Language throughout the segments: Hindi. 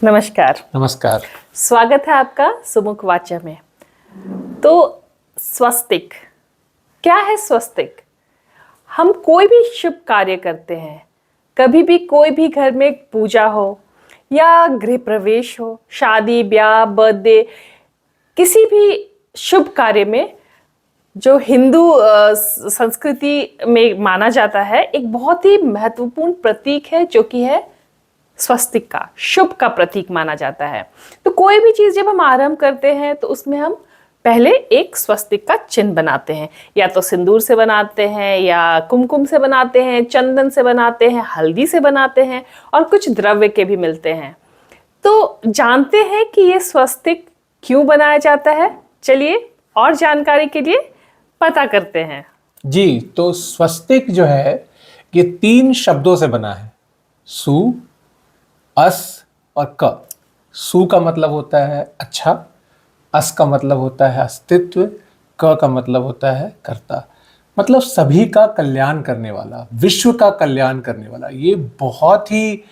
नमस्कार। नमस्कार। स्वागत है आपका सुमुख वाचा में। तो स्वस्तिक क्या है? स्वस्तिक हम कोई भी शुभ कार्य करते हैं, कभी भी कोई भी घर में पूजा हो या गृह प्रवेश हो, शादी ब्याह बर्थडे, किसी भी शुभ कार्य में जो हिंदू संस्कृति में माना जाता है, एक बहुत ही महत्वपूर्ण प्रतीक है जो कि है स्वस्तिक का, शुभ का प्रतीक माना जाता है। तो कोई भी चीज जब हम आरंभ करते हैं तो उसमें हम पहले एक स्वस्तिक का चिन्ह बनाते हैं, या तो सिंदूर से बनाते हैं या कुमकुम से बनाते हैं, चंदन से बनाते हैं, हल्दी से बनाते हैं और कुछ द्रव्य के भी मिलते हैं। तो जानते हैं कि ये स्वस्तिक क्यों बनाया जाता है? चलिए और जानकारी के लिए पता करते हैं। जी, तो स्वस्तिक जो है ये 3 शब्दों से बना है, सु, अस और क। सु का मतलब होता है अच्छा, अस का मतलब होता है अस्तित्व, क का मतलब होता है कर्ता, मतलब सभी का कल्याण करने वाला, विश्व का कल्याण करने वाला। ये बहुत ही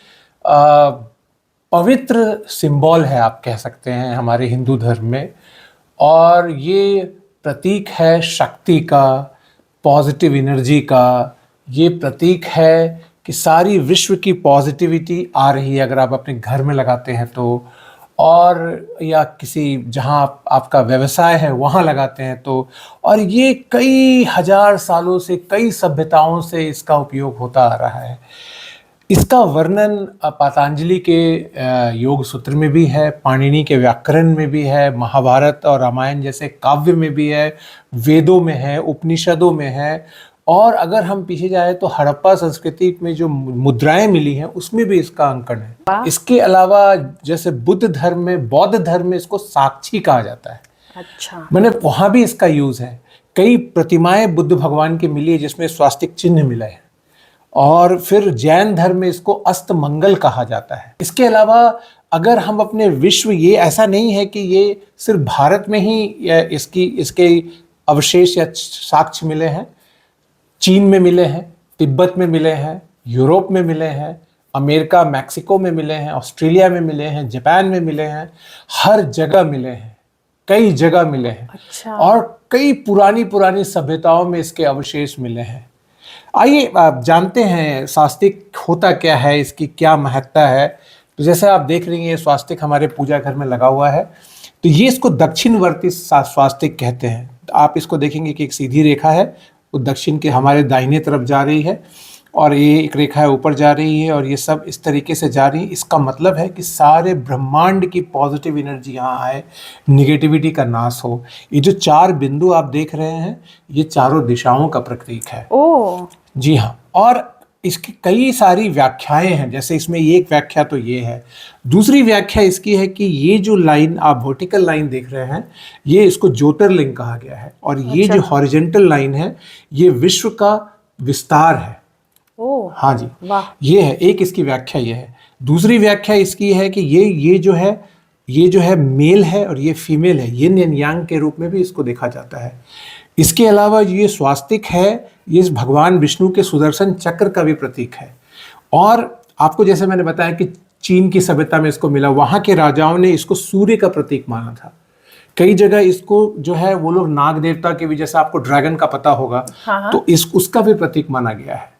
पवित्र सिंबल है, आप कह सकते हैं, हमारे हिंदू धर्म में। और ये प्रतीक है शक्ति का, पॉजिटिव एनर्जी का। ये प्रतीक है कि सारी विश्व की पॉजिटिविटी आ रही है अगर आप अपने घर में लगाते हैं तो, और या किसी जहां आपका व्यवसाय है वहां लगाते हैं तो। और ये कई हजार सालों से, कई सभ्यताओं से इसका उपयोग होता आ रहा है। इसका वर्णन पतंजलि के योग सूत्र में भी है, पाणिनि के व्याकरण में भी है, महाभारत और रामायण जैसे काव्य में भी है, वेदों में है, उपनिषदों में है। और अगर हम पीछे जाए तो हड़प्पा संस्कृति में जो मुद्राएं मिली हैं उसमें भी इसका अंकन है। इसके अलावा जैसे बुद्ध धर्म में, बौद्ध धर्म में इसको साक्षी कहा जाता है। अच्छा, मैंने वहां भी इसका यूज है। कई प्रतिमाएं बुद्ध भगवान की मिली है जिसमें स्वास्तिक चिन्ह मिला है। और फिर जैन धर्म में इसको अस्त मंगल कहा जाता है। इसके अलावा अगर हम अपने विश्व, ये ऐसा नहीं है कि ये सिर्फ भारत में ही इसके अवशेष या साक्ष्य मिले हैं। चीन में मिले हैं, तिब्बत में मिले हैं, यूरोप में मिले हैं, अमेरिका मैक्सिको में मिले हैं, ऑस्ट्रेलिया में मिले हैं, जापान में मिले हैं, हर जगह मिले हैं, कई जगह मिले हैं। अच्छा। और कई पुरानी पुरानी सभ्यताओं में इसके अवशेष मिले हैं। आइए आप जानते हैं स्वास्तिक होता क्या है, इसकी क्या महत्ता है। तो जैसे आप देख रही हैं स्वास्तिक हमारे पूजा घर में लगा हुआ है, तो ये इसको दक्षिणवर्ती स्वास्तिक कहते हैं। तो आप इसको देखेंगे कि एक सीधी रेखा है, वो दक्षिण के हमारे दाहिने तरफ जा रही है, और ये एक रेखा है ऊपर जा रही है, और ये सब इस तरीके से जा रही है। इसका मतलब है कि सारे ब्रह्मांड की पॉजिटिव एनर्जी यहाँ आए, निगेटिविटी का नाश हो। ये जो 4 बिंदु आप देख रहे हैं, ये चारों दिशाओं का प्रतीक है। ओह, जी हाँ। और इसकी कई सारी व्याख्याएं हैं, जैसे इसमें एक व्याख्या तो ये है। दूसरी व्याख्या इसकी है कि ये जो लाइन आप वर्टिकल लाइन देख रहे हैं, ये इसको ज्योतिर्लिंग कहा गया है, और ये जो हॉरिजॉन्टल लाइन है ये विश्व का विस्तार है। ओह, हाँ जी, वाह। ये है एक इसकी व्याख्या। ये है दूसरी व्याख्या इसकी है कि ये जो है मेल है और ये फीमेल है, यिन एंड यांग के रूप में भी इसको देखा जाता है। इसके अलावा ये स्वास्तिक है, ये भगवान विष्णु के सुदर्शन चक्र का भी प्रतीक है। और आपको जैसे मैंने बताया कि चीन की सभ्यता में इसको मिला, वहाँ के राजाओं ने इसको सूर्य का प्रतीक माना था। कई जगह इसको जो है वो लोग नाग देवता के भी, जैसे आपको ड्रैगन का पता होगा, तो उसका भी प्रतीक माना गया है।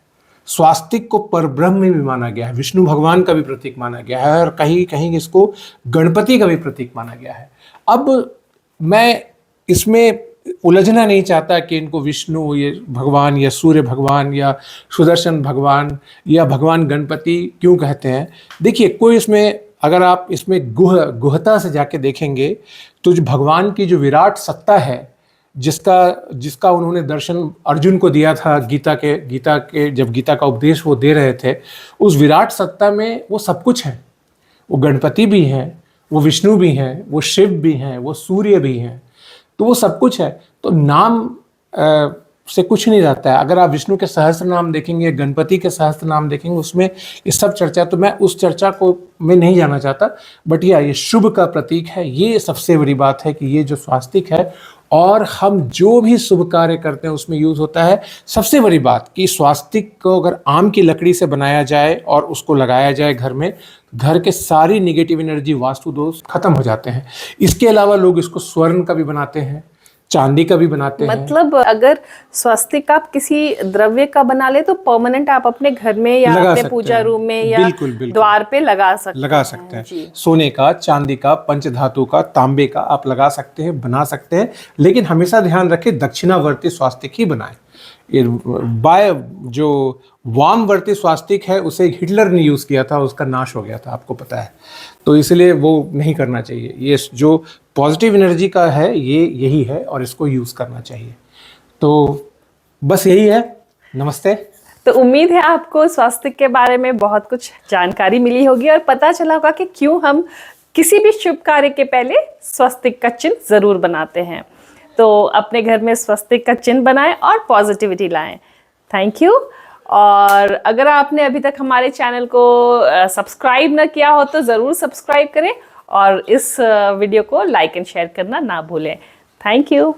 स्वास्तिक को परब्रह्म में भी माना गया है, विष्णु भगवान का भी प्रतीक माना गया है, और कहीं कहीं इसको गणपति का भी प्रतीक माना गया है। अब मैं इसमें उलझना नहीं चाहता कि इनको विष्णु ये भगवान या सूर्य भगवान या सुदर्शन भगवान या भगवान गणपति क्यों कहते हैं। देखिए, कोई इसमें, अगर आप इसमें गुहता से जाके देखेंगे तो जो भगवान की जो विराट सत्ता है, जिसका उन्होंने दर्शन अर्जुन को दिया था गीता के जब गीता का उपदेश वो दे रहे थे, उस विराट सत्ता में वो सब कुछ है। वो गणपति भी हैं, वो विष्णु भी हैं, वो शिव भी हैं, वो सूर्य भी हैं, तो वो सब कुछ है। तो नाम से कुछ नहीं रहता है। अगर आप विष्णु के सहस्त्र नाम देखेंगे, गणपति के सहस्त्र नाम देखेंगे, उसमें ये सब चर्चा, तो मैं उस चर्चा को मैं नहीं जाना चाहता। बट ये शुभ का प्रतीक है। ये सबसे बड़ी बात है कि ये जो स्वास्तिक है, और हम जो भी शुभ कार्य करते हैं उसमें यूज होता है। सबसे बड़ी बात कि स्वास्तिक को अगर आम की लकड़ी से बनाया जाए और उसको लगाया जाए घर में, घर के सारी निगेटिव एनर्जी, वास्तु दोष खत्म हो जाते हैं। इसके अलावा लोग इसको स्वर्ण का भी बनाते हैं, चांदी का भी बनाते हैं। मतलब अगर स्वस्तिक आप किसी द्रव्य का बना ले तो परमानेंट आप अपने घर में या लगा अपने सकते पूजा हैं। रूम में या बिल्कुल, बिल्कुल। द्वार पे लगा सकते हैं। हैं। सोने का, चांदी का, पंचधातु का, तांबे का आप लगा सकते हैं, बना सकते हैं, लेकिन हमेशा ध्यान रखें दक्षिणावर्ती स्वास्तिक ही बनाएं। ये बाय जो वामवर्ती स्वास्तिक है उसे हिटलर ने यूज किया था, उसका नाश हो गया था, आपको पता है। तो इसलिए वो नहीं करना चाहिए। ये जो पॉजिटिव एनर्जी का है ये यही है और इसको यूज करना चाहिए। तो बस यही है। नमस्ते। तो उम्मीद है आपको स्वास्तिक के बारे में बहुत कुछ जानकारी मिली होगी और पता चला होगा कि क्यों हम किसी भी शुभ कार्य के पहले स्वस्तिक का चिन्ह जरूर बनाते हैं। तो अपने घर में स्वस्तिक का चिन्ह बनाएं और पॉजिटिविटी लाएं। Thank you. और अगर आपने अभी तक हमारे चैनल को सब्सक्राइब न किया हो तो ज़रूर सब्सक्राइब करें और इस वीडियो को लाइक एंड शेयर करना ना भूलें। Thank you.